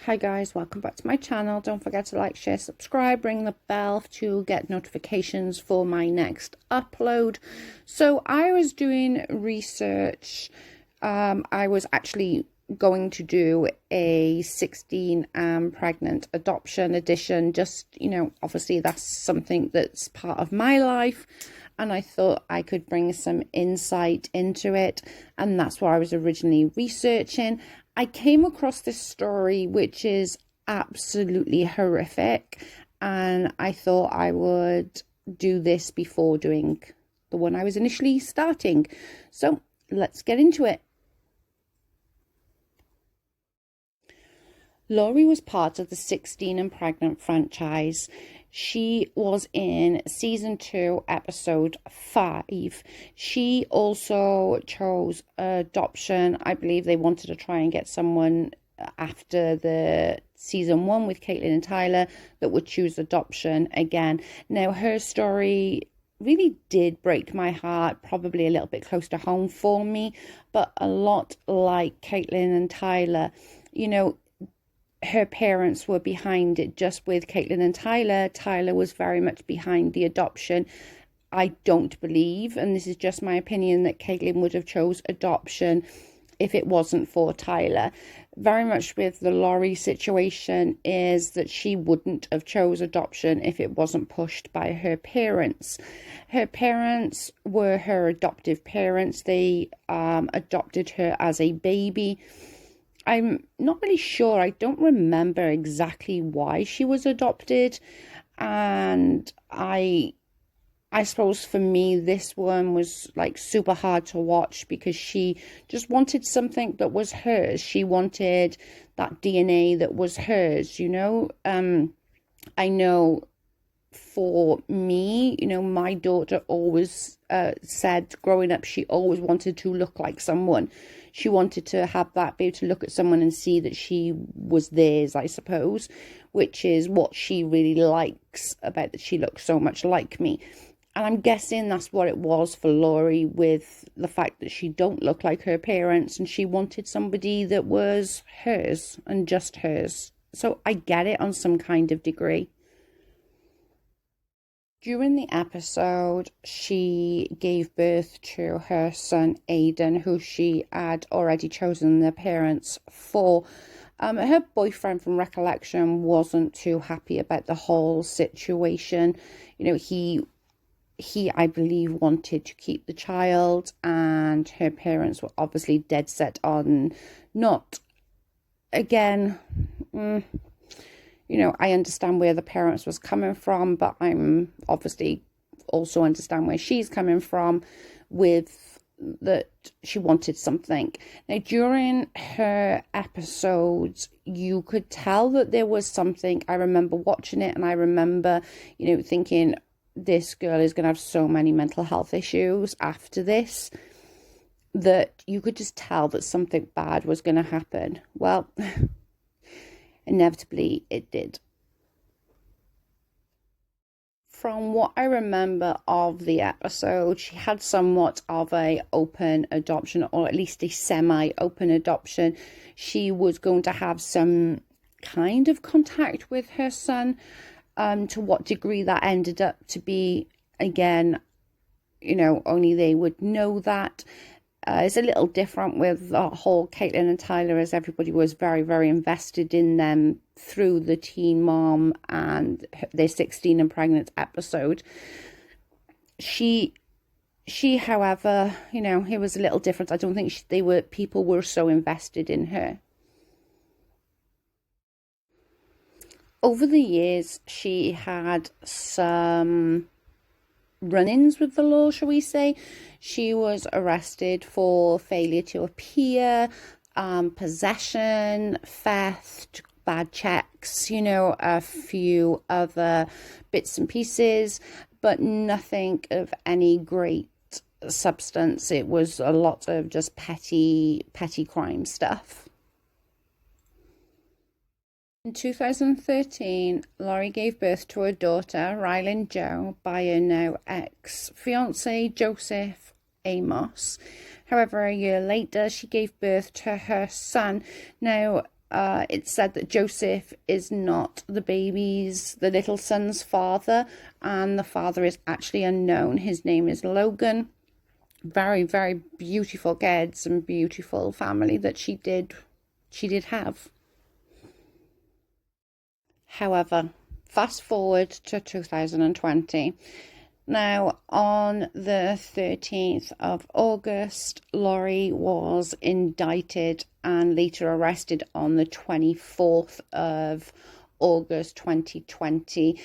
Hi guys, welcome back to my channel. Don't forget to like, share, subscribe, ring the bell to get notifications for my next upload. So I was doing research. I was actually going to do a 16 and pregnant adoption edition. Just, obviously that's something that's part of my life. And I thought I could bring some insight into it. And that's what I was originally researching. I came across this story, which is absolutely horrific. And I thought I would do this before doing the one I was initially starting. So let's get into it. Laurie was part of the 16 and Pregnant franchise. She was in season 2, episode 5. She also chose adoption. I believe they wanted to try and get someone after the season 1 with Caitlin and Tyler that would choose adoption again. Now, her story really did break my heart, probably a little bit close to home for me, but a lot like Caitlin and Tyler, her parents were behind it. Just with Caitlin and Tyler was very much behind the adoption. I don't believe, and this is just my opinion, that Caitlin would have chose adoption if it wasn't for Tyler. Very much with the Laurie situation is that she wouldn't have chose adoption if it wasn't pushed by her parents. Her parents were her adoptive parents. They adopted her as a baby. I'm not really sure. I don't remember exactly why she was adopted. And I suppose for me, this one was like super hard to watch because she just wanted something that was hers. She wanted that DNA that was hers, I know for me, my daughter always said growing up, she always wanted to look like someone. She wanted to have that, be able to look at someone and see that she was theirs, I suppose, which is what she really likes about that she looks so much like me. And I'm guessing that's what it was for Laurie, with the fact that she don't look like her parents and she wanted somebody that was hers and just hers. So I get it on some kind of degree. During the episode, she gave birth to her son, Aiden, who she had already chosen their parents for. Her boyfriend, from recollection, wasn't too happy about the whole situation. He, I believe, wanted to keep the child, and her parents were obviously dead set on not, again, I understand where the parents was coming from, but I'm obviously also understand where she's coming from with that she wanted something. Now, during her episodes, you could tell that there was something. I remember watching it and I remember, thinking this girl is going to have so many mental health issues after this, that you could just tell that something bad was going to happen. Well, inevitably it did. From what I remember of the episode, she had somewhat of a open adoption, or at least a semi-open adoption. She was going to have some kind of contact with her son. To what degree that ended up to be, again, only they would know that. It's a little different with the whole Caitlin and Tyler, as everybody was very, very invested in them through the Teen Mom and their 16 and Pregnant episode. She, however, it was a little different. I don't think people were so invested in her. Over the years, she had some run-ins with the law, shall we say. She was arrested for failure to appear, possession, theft, bad checks, a few other bits and pieces, but nothing of any great substance. It was a lot of just petty crime stuff. In 2013, Laurie gave birth to a daughter, Rylan Jo, by her now ex-fiancé, Joseph Amos. However, a year later, she gave birth to her son. Now, It's said that Joseph is not the little son's father, and the father is actually unknown. His name is Logan. Very, very beautiful kids and beautiful family that she did have. However, fast forward to 2020. Now, on the 13th of August, Laurie was indicted and later arrested on the 24th of August 2020.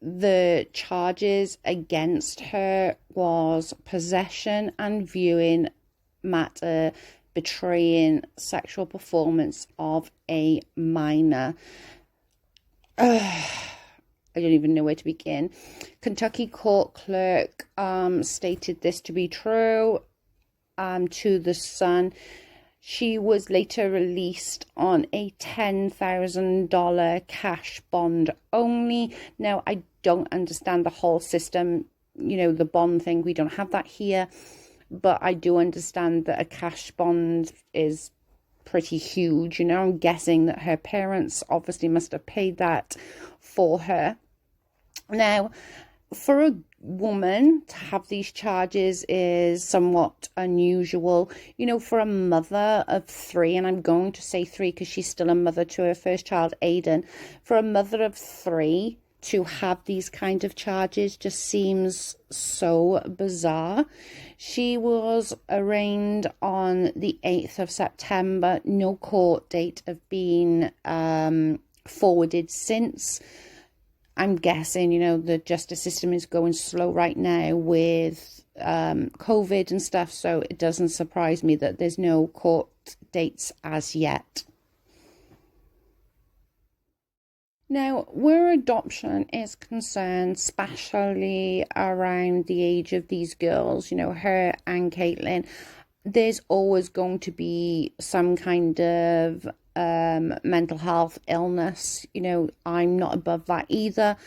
The charges against her was possession and viewing matter betraying sexual performance of a minor. I don't even know where to begin. Kentucky court clerk stated this to be true to the Sun. She was later released on a $10,000 cash bond only. Now, I don't understand the whole system, the bond thing. We don't have that here. But I do understand that a cash bond is pretty huge. I'm guessing that her parents obviously must have paid that for her. Now, for a woman to have these charges is somewhat unusual. For a mother of three, and I'm going to say three because she's still a mother to her first child, Aiden. For a mother of three to have these kind of charges just seems so bizarre. She was arraigned on the 8th of September. No court date have been forwarded since. I'm guessing, the justice system is going slow right now with COVID and stuff, so it doesn't surprise me that there's no court dates as yet. Now, where adoption is concerned, especially around the age of these girls, her and Caitlin, there's always going to be some kind of mental health illness. I'm not above that either.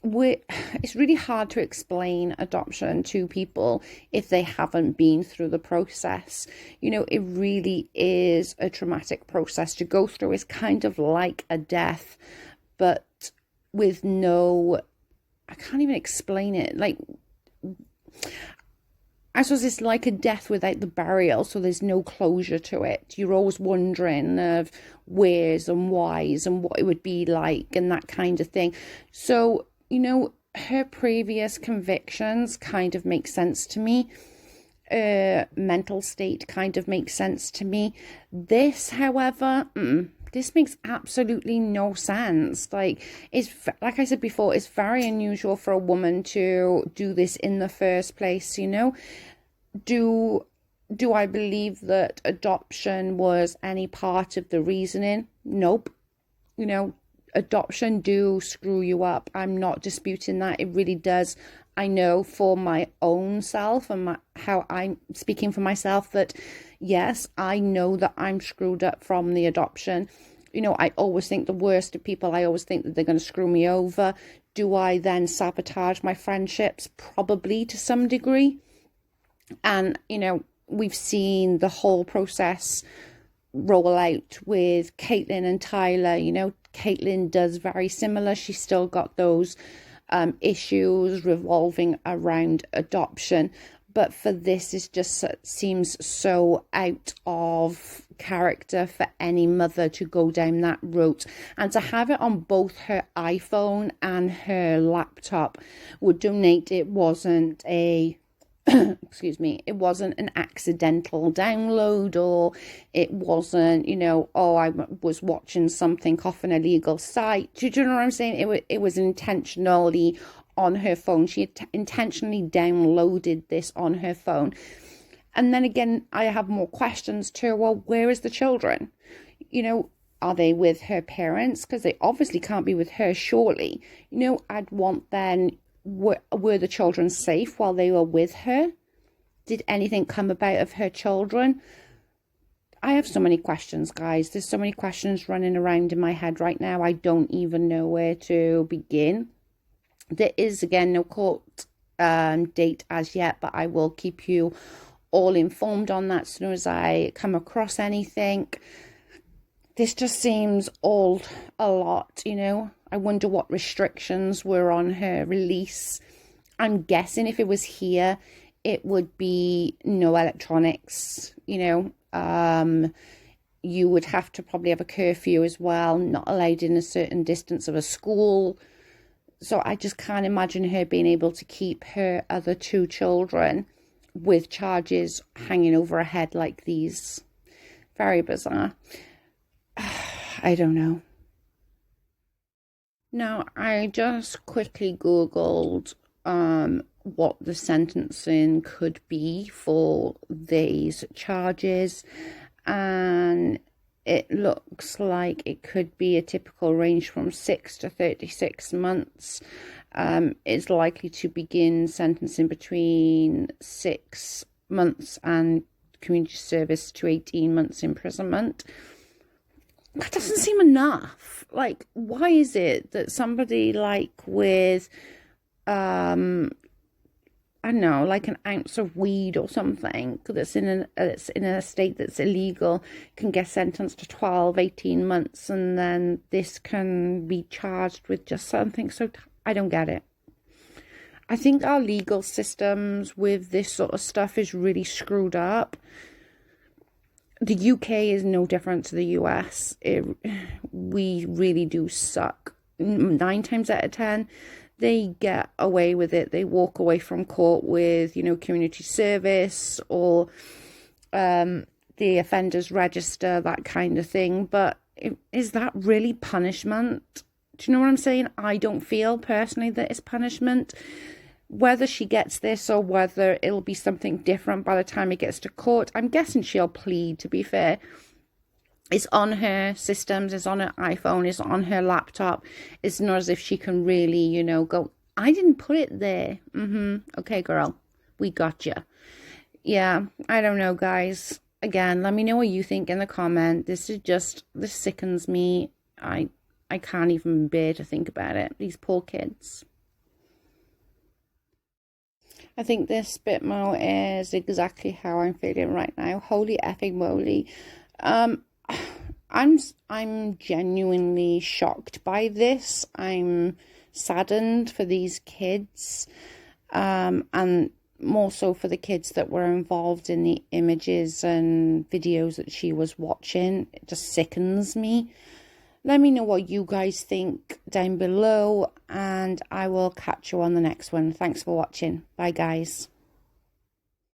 It's really hard to explain adoption to people if they haven't been through the process. It really is a traumatic process to go through. It's kind of like a death, but with I can't even explain it. I suppose it's like a death without the burial, so there's no closure to it. You're always wondering of where's and why's and what it would be like and that kind of thing. So, her previous convictions kind of make sense to me. Mental state kind of makes sense to me. This, however, this makes absolutely no sense. Like I said before, it's very unusual for a woman to do this in the first place. Do I believe that adoption was any part of the reasoning? Nope. Adoption do screw you up. I'm not disputing that. It really does. I know for my own self and how I'm speaking for myself that, yes, I know that I'm screwed up from the adoption. I always think the worst of people. I always think that they're going to screw me over. Do I then sabotage my friendships? Probably to some degree. And, we've seen the whole process roll out with Caitlin and Tyler. Caitlin does very similar. She's still got those issues revolving around adoption. But for this, it just seems so out of character for any mother to go down that route. And to have it on both her iPhone and her laptop would donate. It wasn't a excuse me, it wasn't an accidental download, or it wasn't, I was watching something off an illegal site. Do you know what I'm saying? It was intentionally on her phone. She had intentionally downloaded this on her phone. And then again, I have more questions too. Well, where is the children? Are they with her parents? Because they obviously can't be with her, surely. I'd want then, were the children safe while they were with her? Did anything come about of her children? I have so many questions, guys. There's so many questions running around in my head right now. I don't even know where to begin. There is, again, no court date as yet, but I will keep you all informed on that as soon as I come across anything. this just seems all a lot, you know. I wonder what restrictions were on her release. I'm guessing if it was here, it would be no electronics, you know. You would have to probably have a curfew as well, not allowed in a certain distance of a school. So I just can't imagine her being able to keep her other two children with charges hanging over her head like these. Very bizarre. I don't know. Now, I just quickly Googled what the sentencing could be for these charges, and it looks like it could be a typical range from 6 to 36 months. It's likely to begin sentencing between 6 months and community service to 18 months imprisonment. That doesn't seem enough. Like, why is it that somebody like with, I don't know, like an ounce of weed or something that's in a state that's illegal can get sentenced to 12, 18 months, and then this can be charged with just something? So I don't get it. I think our legal systems with this sort of stuff is really screwed up. The UK is no different to the US. We really do suck. 9 times out of 10, they get away with it. They walk away from court with, you know, community service or the offenders register, that kind of thing. But is that really punishment? Do you know what I'm saying? I don't feel personally that it's punishment. Whether she gets this or whether it'll be something different by the time it gets to court, I'm guessing she'll plead, to be fair. It's on her systems, it's on her iPhone, it's on her laptop. It's not as if she can really, you know, go, I didn't put it there. Okay, girl, we got you. Yeah, I don't know, guys. Again, let me know what you think in the comment. This sickens me. I can't even bear to think about it. These poor kids. I think this bit more is exactly how I'm feeling right now. Holy effing moly. I'm genuinely shocked by this. I'm saddened for these kids, and more so for the kids that were involved in the images and videos that she was watching. It just sickens me. Let me know what you guys think down below, and I will catch you on the next one. Thanks for watching. Bye, guys.